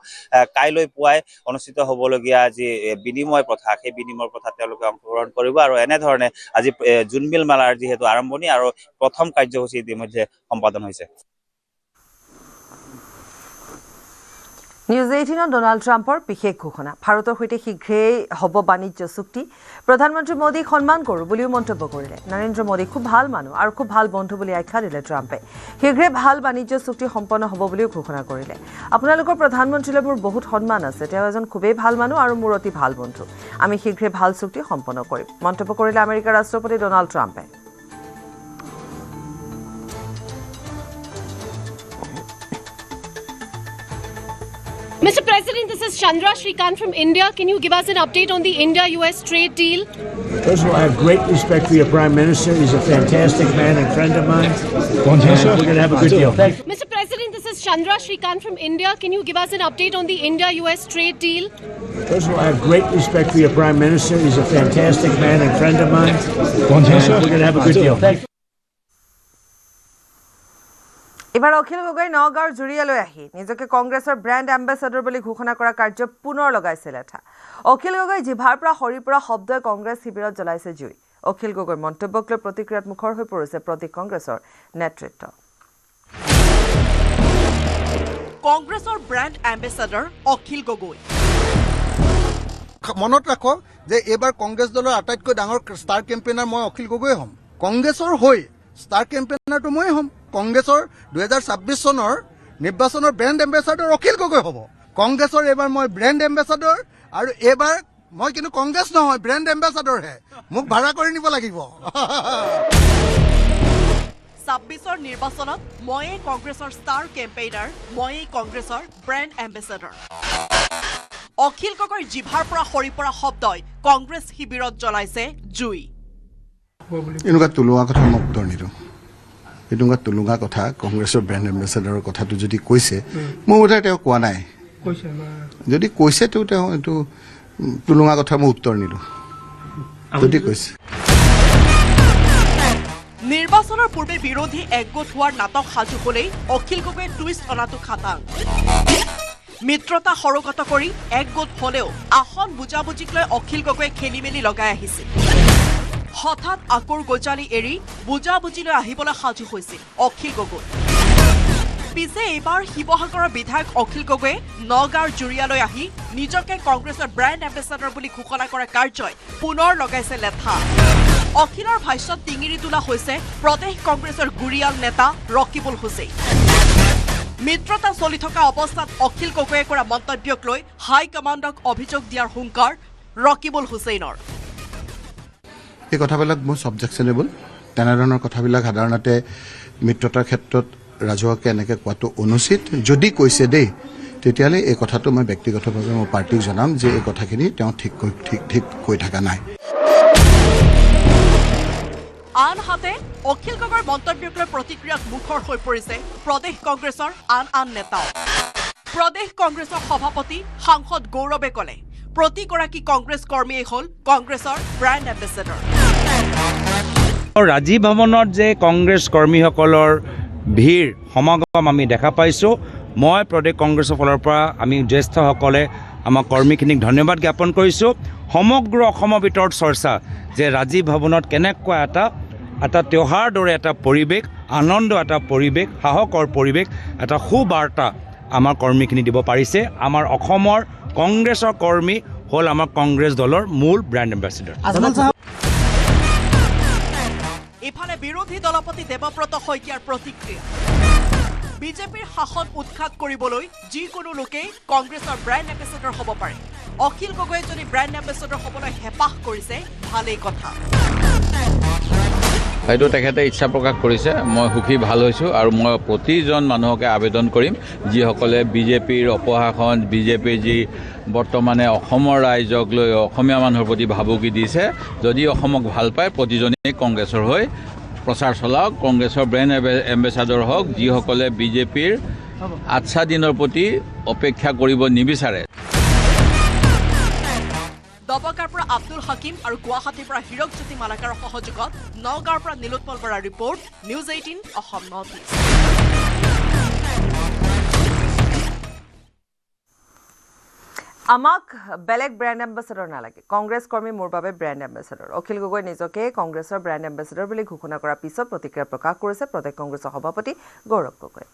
কাইলৈ পুৱাই অনুষ্ঠিত হ'বলগীয়া যি বিনিময় প্ৰথা, সেই বিনিময় প্ৰথাত তেওঁলোকে অংশগ্ৰহণ কৰিব। আৰু এনেধৰণে আজি জোনবিল মেলাৰ যিহেতু আৰম্ভণি আৰু প্ৰথম কাৰ্যসূচী ইতিমধ্যে সম্পাদন হৈছে। নিউজ 18 ডোনাল্ড ট্ৰাম্পৰ বিশেষ ঘোষণা। ভাৰতৰ সৈতে শীঘ্ৰেই হ'ব বাণিজ্য চুক্তি। প্ৰধানমন্ত্ৰী মোদীক সন্মান কৰোঁ বুলিও মন্তব্য কৰিলে। নৰেন্দ্ৰ মোদী খুব ভাল মানুহ আৰু খুব ভাল বন্ধু বুলি আখ্যা দিলে ট্ৰাম্পে। শীঘ্ৰে ভাল বাণিজ্য চুক্তি সম্পন্ন হ'ব বুলিও ঘোষণা কৰিলে। আপোনালোকৰ প্ৰধানমন্ত্ৰীলৈ মোৰ বহুত সন্মান আছে, তেওঁ এজন খুবেই ভাল মানুহ আৰু মোৰ অতি ভাল বন্ধু। আমি শীঘ্ৰে ভাল চুক্তি সম্পন্ন কৰিম, মন্তব্য কৰিলে আমেৰিকাৰ ৰাষ্ট্ৰপতি ডোনাল্ড ট্ৰাম্পে। Mr. President, this is Chandra Shrikant from India. Can you give us an update on the India-US trade deal? First of all, I have great respect for your Prime Minister. He's a fantastic man and friend of mine. We're going to have a good deal. Mr. President, this is Chandra Shrikant from India. Can you give us an update on the India-US trade deal? First of all, I have great respect for your Prime Minister. He's a fantastic man and friend of mine. We're going to have a good deal. এবাৰ অখিল গগৈ নগাঁৱৰ জুৰিয়ালৈ আহি নিজকে কংগ্ৰেছৰ brand ambassador বুলি ঘোষণা কৰা কাৰ্য পুনৰ লগাইছে লেঠা। অখিল গগৈ জিভাৰ পৰা সৰি পৰা শব্দই কংগ্ৰেছ শিবিৰত জ্বলাইছে জুই। অখিল গগৈৰ মন্তব্যক লৈ প্ৰতিক্ৰিয়াত মুখৰ হৈ পৰিছে প্ৰতীক কংগ্ৰেছৰ নেতৃত্ব। কংগ্ৰেছৰ ব্ৰেণ্ড এম্বেচাডৰ অখিল গগৈ। মনত ৰাখক যে এইবাৰ কংগ্ৰেছ দলৰ আটাইতকৈ ডাঙৰ ষ্টাৰ কেম্পেইনাৰ মই অখিল গগৈ হ'ম। কংগ্ৰেছৰ হৈ ষ্টাৰ কেম্পেইনাৰটো মই হ'ম। কংগ্ৰেছৰ 2026 চনৰ নিৰ্বাচনৰ ব্ৰেণ্ড এম্বেচাডৰ অখিল গগৈ হ'ব। কংগ্ৰেছৰ এইবাৰ মই ব্ৰেণ্ড এম্বেচাডৰ, আৰু এইবাৰ মই কিন্তু কংগ্ৰেছ নহয়, ব্ৰেণ্ড এম্বেচাডৰহে। মোক ভাড়া কৰি নিব লাগিব। 26ৰ নিৰ্বাচনত ময়েই কংগ্ৰেছৰ ষ্টাৰ কেম্পেইনাৰ, ময়েই কংগ্ৰেছৰ ব্ৰেণ্ড এম্বেচাডৰ। অখিল গগৈৰ জিভাৰ পৰা সৰি পৰা শব্দই কংগ্ৰেছ শিবিৰত জ্বলাইছে জুই। এনেকুৱা তুলুঙা কথা মই উত্তৰ নিদিওঁ। এনেকুৱা তুলুঙা কথা কংগ্ৰেছৰ ব্ৰেণ্ড এম্বেচাডাৰৰ কথাটো যদি কৈছে, মোৰ বোধহয় তেওঁ কোৱা নাই। যদি কৈছে তেওঁ এইটো তুলুঙা কথা মই উত্তৰ নিদিওঁ যদি কৈছে। নিৰ্বাচনৰ পূৰ্বে বিৰোধী একগোট হোৱাৰ নাটক সাজু হ'লেই অখিল গগৈয়ে টুইষ্ট অনাটো খাটাং। মিত্ৰতা সৰগত কৰি একগোট হ'লেও আসন বুজাবুজিক লৈ অখিল গগৈয়ে খেলি মেলি লগাই আহিছিল। হঠাৎ আকুৰ গজালি এৰি বুজাবুজিলৈ আহিবলৈ সাজু হৈছিল অখিল গগৈ। পিছে এইবাৰ শিৱসাগৰৰ বিধায়ক অখিল গগৈয়ে নগাঁৱৰ জুৰিয়ালৈ আহি নিজকে কংগ্ৰেছৰ ব্ৰেণ্ড এম্বেচাডৰ বুলি ঘোষণা কৰা কাৰ্যই পুনৰ লগাইছে লেঠা। অখিলৰ ভাষ্যত টিঙিৰি তোলা হৈছে প্ৰদেশ কংগ্ৰেছৰ গুৰিয়াল নেতা ৰকিবুল হুছেইন। মিত্ৰতা চলি থকা অৱস্থাত অখিল গগৈয়ে কৰা মন্তব্যক লৈ হাইকমাণ্ডক অভিযোগ দিয়াৰ হুংকাৰ ৰকিবুল হুছেইনৰ। এই কথাবিলাক মোৰ অবজেকশ্যনেবল। তেনেধৰণৰ কথাবিলাক সাধাৰণতে মিত্ৰতাৰ ক্ষেত্ৰত ৰাজহুৱাকে এনেকৈ কোৱাটো অনুচিত। যদি কৈছে দেই, তেতিয়াহ'লে এই কথাটো মই ব্যক্তিগতভাৱে মোৰ পাৰ্টিক জনাম যে এই কথাখিনি তেওঁ ঠিক কৈ থকা নাই। আনহাতে অখিল গগৈৰ মন্তব্যক লৈ প্ৰতিক্ৰিয়াত মুখৰ হৈ পৰিছে প্ৰদেশ কংগ্ৰেছৰ আন নেতাও। প্ৰদেশ কংগ্ৰেছৰ সভাপতি সাংসদ গৌৰৱে ক'লে প্ৰতিগৰাকী কংগ্ৰেছ কৰ্মীয়ে হ'ল কংগ্ৰেছৰ ব্ৰেণ্ড এম্বেচেডৰ। ৰাজীৱ ভৱনত যে কংগ্ৰেছ কৰ্মীসকলৰ ভিৰ সমাগম আমি দেখা পাইছোঁ, মই প্ৰদেশ কংগ্ৰেছৰ ফালৰ পৰা আমি জ্যেষ্ঠসকলে আমাৰ কৰ্মীখিনিক ধন্যবাদ জ্ঞাপন কৰিছোঁ। সমগ্ৰ অসমৰ ভিতৰত চৰ্চা যে ৰাজীৱ ভৱনত কেনেকুৱা এটা त्योहार দৰে এটা পৰিৱেশ, আনন্দ এটা পৰিৱেশ, সাহসৰ পৰিৱেশ, এটা সুবাৰ্তা আমাৰ কৰ্মীখিনি দিব পাৰিছে। আমাৰ অসমৰ কংগ্ৰেছৰ কৰ্মী হ'ল আমাৰ কংগ্ৰেছ দলৰ মূল ব্ৰেণ্ড এম্বেচেডৰ। ইফালে বিৰোধী দলপতি দেৱব্ৰত শইকীয়াৰ প্ৰতিক্ৰিয়া। বিজেপিৰ শাসন উৎখাত কৰিবলৈ যিকোনো লোকেই কংগ্ৰেছৰ ব্ৰেণ্ড এম্বেচেডৰ হ'ব পাৰে। অখিল গগৈয়ে যদি ব্ৰেণ্ড এম্বেচেডৰ হ'বলৈ হেঁপাহ কৰিছে ভালেই কথা। হয়তো তেখেতে ইচ্ছা প্ৰকাশ কৰিছে, মই সুখী ভাল হৈছোঁ আৰু মই প্ৰতিজন মানুহকে আবেদন কৰিম যিসকলে বিজেপিৰ অপশাসন, বিজেপিৰ যি বৰ্তমানে অসমৰ ৰাইজক লৈ অসমীয়া মানুহৰ প্ৰতি ভাবুকি দিছে, যদি অসমক ভাল পায় প্ৰতিজনেই কংগ্ৰেছৰ হৈ প্ৰচাৰ চলাওক, কংগ্ৰেছৰ ব্ৰেণ্ড এম্বেচাডৰ হওক, যিসকলে বিজেপিৰ আচ্ছা দিনৰ প্ৰতি অপেক্ষা কৰিব নিবিচাৰে। দবকাৰ পৰা আব্দুল হাকিম আৰু গুৱাহাটীৰ পৰা হীৰকজ্যোতি মালাকাৰৰ সহযোগত নগাঁৱৰ পৰা নীলোৎপল বৰাৰ report, news 18 Assam north east. আমাক বেলেগ ব্ৰেণ্ড এম্বেচেডৰ নালাগে, কংগ্ৰেছ কৰ্মী মোৰ বাবে ব্ৰেণ্ড এম্বেচেডৰ। অখিল গগৈ নিজকে কংগ্ৰেছৰ ব্ৰেণ্ড এম্বেচেডৰ বুলি ঘোষণা কৰাৰ পিছত প্ৰতিক্ৰিয়া প্ৰকাশ কৰিছে প্ৰদেশ কংগ্ৰেছৰ সভাপতি গৌৰৱ গগৈ।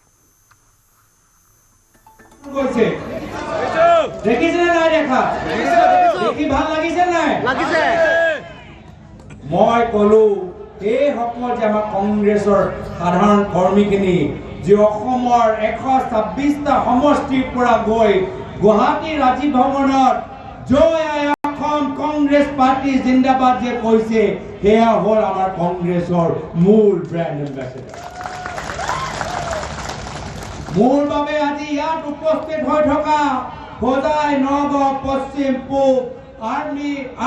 মই ক'লো এইসকল যে আমাৰ কংগ্ৰেছৰ সাধাৰণ কৰ্মীখিনি যি অসমৰ 126টা সমষ্টিৰ পৰা গৈ গুৱাহাটী ৰাজীৱ ভৱনত জয় আই অসম কংগ্ৰেছ পাৰ্টি জিন্দাবাদ যে কৈছে, সেয়া হ'ল আমাৰ কংগ্ৰেছৰ মূল ব্ৰেণ্ড এম্বেচেডৰ। মোৰ বাবে আজি ইয়াত উপস্থিত হৈ থকা হোজাই, নগাঁও, পশ্চিম পূব,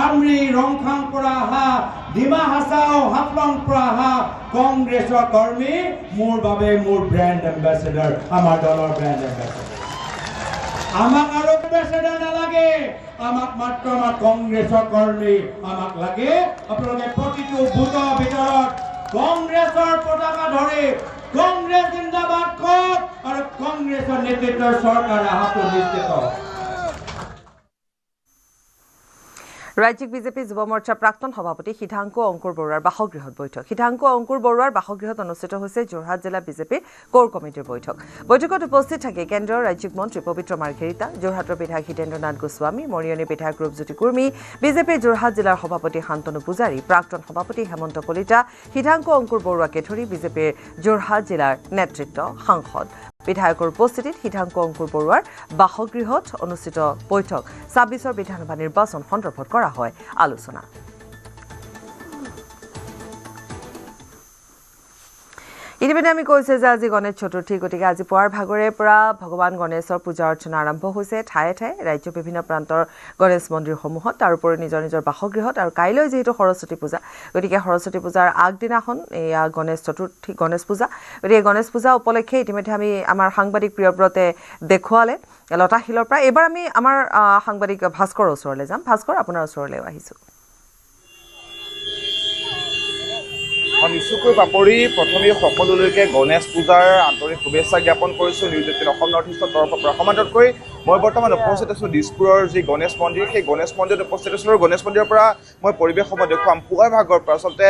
আমৰি, ৰংখাং পৰা অহা, ডিমা হাছাও, হাফলং পৰা অহা কংগ্ৰেছৰ কৰ্মী মোৰ বাবে মোৰ ব্ৰেণ্ড এম্বেচেডৰ, আমাৰ দলৰ ব্ৰেণ্ড এম্বেচেডৰ। আমাক আৰু এম্বেচেডৰ নালাগে, আমাক মাত্ৰ আমাৰ কংগ্ৰেছৰ কৰ্মী আমাক লাগে। আপোনালোকে প্ৰতিটো বুথৰ ভিতৰত কংগ্ৰেছৰ পতাকা ধৰি কংগ্ৰেছ জিন্দাবাদ কওক আৰু কংগ্ৰেছৰ নেতৃত্বৰ চৰকাৰ অহাটো নিশ্চিত। ৰাজ্যিক বিজেপি যুৱ মৰ্চাৰ প্ৰাক্তন সভাপতি সিদ্ধাংকু অংকুৰ বৰুৱাৰ বাসগৃহত বৈঠক। সিদ্ধাংকু অংকুৰ বৰুৱাৰ বাসগৃহত অনুষ্ঠিত হৈছে যোৰহাট জিলা বিজেপিৰ কোৰ কমিটিৰ বৈঠক। বৈঠকত উপস্থিত থাকে কেন্দ্ৰীয় ৰাজ্যিক মন্ত্ৰী পবিত্ৰ মাৰ্ঘেৰিটা, যোৰহাটৰ বিধায়ক হিতেন্দ্ৰ নাথ গোস্বামী, মৰিয়নী বিধায়ক ৰূপজ্যোতি কুৰ্মী, বিজেপিৰ যোৰহাট জিলাৰ সভাপতি শান্তনু পূজাৰী, প্ৰাক্তন সভাপতি হেমন্ত কলিতা, সিদ্ধাংকু অংকুৰ বৰুৱাকে ধৰি বিজেপিৰ যোৰহাট জিলাৰ নেতৃত্ব, সাংসদ, বিধায়কৰ উপস্থিতিত সিদ্ধাংকু অংকুৰ বৰুৱাৰ বাসগৃহত অনুষ্ঠিত বৈঠক ২৬ৰ বিধানসভা নিৰ্বাচন সন্দৰ্ভত কৰা হয় আলোচনা। ইতিমধ্যে আমি কৈছে যে আজি গণেশ চতুৰ্থী, গতিকে আজি পুৱাৰ ভাগৰে পৰা ভগৱান গণেশৰ পূজা অৰ্চনা আৰম্ভ হৈছে ঠায়ে ঠায়ে ৰাজ্যৰ বিভিন্ন প্ৰান্তৰ গণেশ মন্দিৰসমূহত, তাৰোপৰি নিজৰ নিজৰ বাসগৃহত। আৰু কাইলৈ যিহেতু সৰস্বতী পূজা, গতিকে সৰস্বতী পূজাৰ আগদিনাখন এয়া গণেশ চতুৰ্থী, গণেশ পূজা। গতিকে গণেশ পূজা উপলক্ষে ইতিমধ্যে আমি আমাৰ সাংবাদিক প্ৰিয়ব্ৰতে দেখুৱালে লতাশিলৰ পৰা। এইবাৰ আমি আমাৰ সাংবাদিক ভাস্কৰৰ ওচৰলৈ যাম। ভাস্কৰ, আপোনাৰ ওচৰলৈও আহিছোঁ। নিশ্চয়কৈ পাপৰি, প্ৰথমেই সকলোলৈকে গণেশ পূজাৰ আন্তৰিক শুভেচ্ছা জ্ঞাপন কৰিছোঁ নিউজ 18 অসম নৰ্থ ইষ্টৰ তৰফৰ পৰা। সমান্তৰালকৈ মই বৰ্তমান উপস্থিত আছোঁ দিছপুৰৰ যি গণেশ মন্দিৰ, সেই গণেশ মন্দিৰত উপস্থিত আছোঁ আৰু গণেশ মন্দিৰৰ পৰা মই পৰিৱেশসমূহ দেখুৱাম। পুৱাৰ ভাগৰ পৰা আচলতে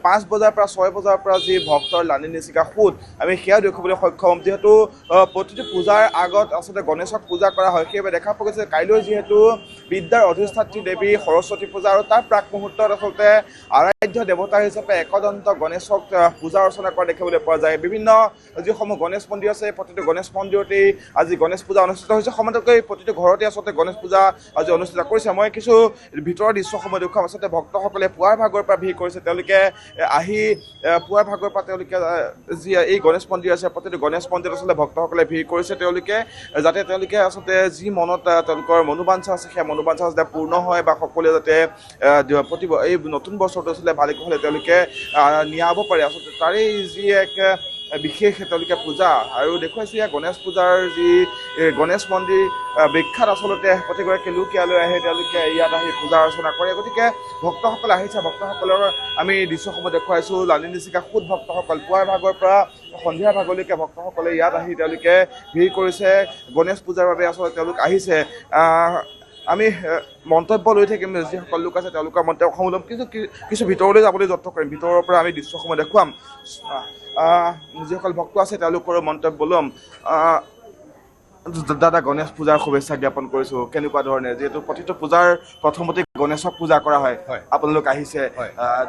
5 বজাৰ পৰা 6 বজাৰ পৰা যি ভক্তৰ লানি নিচিকা সোঁত, আমি সেয়া দেখুৱাবলৈ সক্ষম। যিহেতু প্ৰতিটো পূজাৰ আগত আচলতে গণেশক পূজা কৰা হয়, সেইবাবে দেখা পোৱা গৈছে কাইলৈ যিহেতু বিদ্যাৰ অধিষ্ঠাত্ৰী দেৱী সৰস্বতী পূজা আৰু তাৰ প্ৰাক মুহূৰ্তত আচলতে আৰাধ্য দেৱতা হিচাপে একদন্ত গণেশক পূজা অৰ্চনা কৰা দেখিবলৈ পোৱা যায়। বিভিন্ন যিসমূহ গণেশ মন্দিৰ আছে, প্ৰতিটো গণেশ মন্দিৰতেই আজি গণেশ পূজা অনুষ্ঠিত হৈছে। সমান্তৰালকৈ প্ৰতিটো ঘৰতে আচলতে গণেশ পূজা আজি অনুষ্ঠিত কৰিছে। মই কিছু ভিতৰৰ দৃশ্যসমূহ দেখুৱাম। আচলতে ভক্তসকলে পুৱাৰ ভাগৰ পৰা ভিৰ কৰিছে, তেওঁলোকে আহি পুৱাৰ ভাগৰ পৰা তেওঁলোকে যি এই গণেশ মন্দিৰ আছে, প্ৰতিটো গণেশ মন্দিৰত আচলতে ভক্তসকলে ভিৰ কৰিছে, তেওঁলোকে যাতে তেওঁলোকে আচলতে যি মনত তেওঁলোকৰ মনোবাঞ্ছা আছে, সেই মনোবাঞ্ছা যাতে পূৰ্ণ হয় বা সকলোৱে যাতে এই নতুন বছৰটো আচলতে ভালে কুশলে তেওঁলোকে নিয়াব পাৰে। আচলতে তাৰেই যি এক বিশেষ তেওঁলোকে পূজা আৰু দেখুৱাইছোঁ ইয়াৰ গণেশ পূজাৰ যি গণেশ মন্দিৰ বিখ্যাত আচলতে প্ৰতিগৰাকী লোক ইয়ালৈ আহে তেওঁলোকে ইয়াত আহি পূজা অৰ্চনা কৰে গতিকে ভক্তসকল আহিছে ভক্তসকলৰ আমি দৃশ্যসমূহ দেখুৱাইছোঁ লানি নিচিকা সুদ ভক্তসকল পুৱাৰ ভাগৰ পৰা সন্ধিয়া ভাগলৈকে ভক্তসকলে ইয়াত আহি তেওঁলোকে ভিৰ কৰিছে গণেশ পূজাৰ বাবে আচলতে তেওঁলোক আহিছে আমি মন্তব্য লৈ থাকিম যিসকল লোক আছে তেওঁলোকৰ মন্তব্যসমূহ ল'ম কিছু ভিতৰলৈ যাবলৈ যত্ন কৰিম ভিতৰৰ পৰা আমি দৃশ্যসমূহ দেখুৱাম যিসকল ভক্ত আছে তেওঁলোকৰো মন্তব্য ল'ম দাদা গণেশ পূজাৰ শুভেচ্ছা জ্ঞাপন কৰিছোঁ কেনেকুৱা ধৰণে যিহেতু প্ৰতিটো পূজাৰ প্ৰথমতে গণেশক পূজা কৰা হয় আপোনালোক আহিছে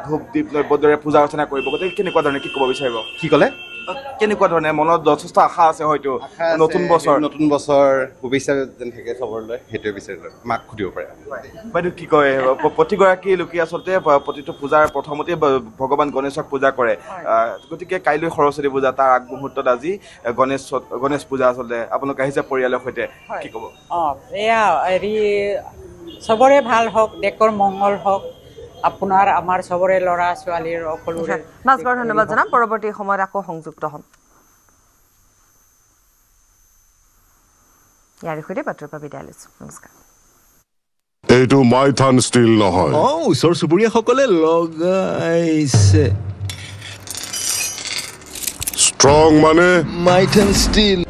ধূপ দীপ নৈবদ্যৰে পূজা অৰ্চনা কৰিব গতিকে কেনেকুৱা ধৰণে কি ক'ব বিচাৰিব কি ক'লে কেনেকুৱা ধৰণে মনত যথেষ্ট আশা আছে হয়তো নতুন বছৰ শুভেচ্ছা যেন থাকে চবৰলৈ সেইটোৱে বিচাৰিলে মাক সুধিব পাৰে বাইদেউ কি কয় প্ৰতিগৰাকী লোকে আচলতে প্ৰতিটো পূজাৰ প্ৰথমতে ভগৱান গণেশক পূজা কৰে গতিকে কাইলৈ সৰস্বতী পূজা তাৰ আগমুহূৰ্তত আজি গণেশ পূজা আচলতে আপোনালোক আহিছে পৰিয়ালৰ সৈতে কি ক'ব এয়া হেৰি চবৰে ভাল হওক দেশৰ মংগল হওক আপোনাৰ আমাৰ চবৰে ল'ৰা ছোৱালীৰ সকলোৰে নাজবৰ ধন্যবাদ জনাম পৰৱৰ্তী সময়ত আকৌ সংযুক্ত হ'ম ইয়াৰ সৈতে বাতৰিৰ পৰা বিদায় লৈছোঁ নমস্কাৰ এইটো মাইথান ষ্টিল নহয় ওচৰ চুবুৰীয়াসকলে লগাইছে ষ্ট্ৰং মানে মাইথান ষ্টিল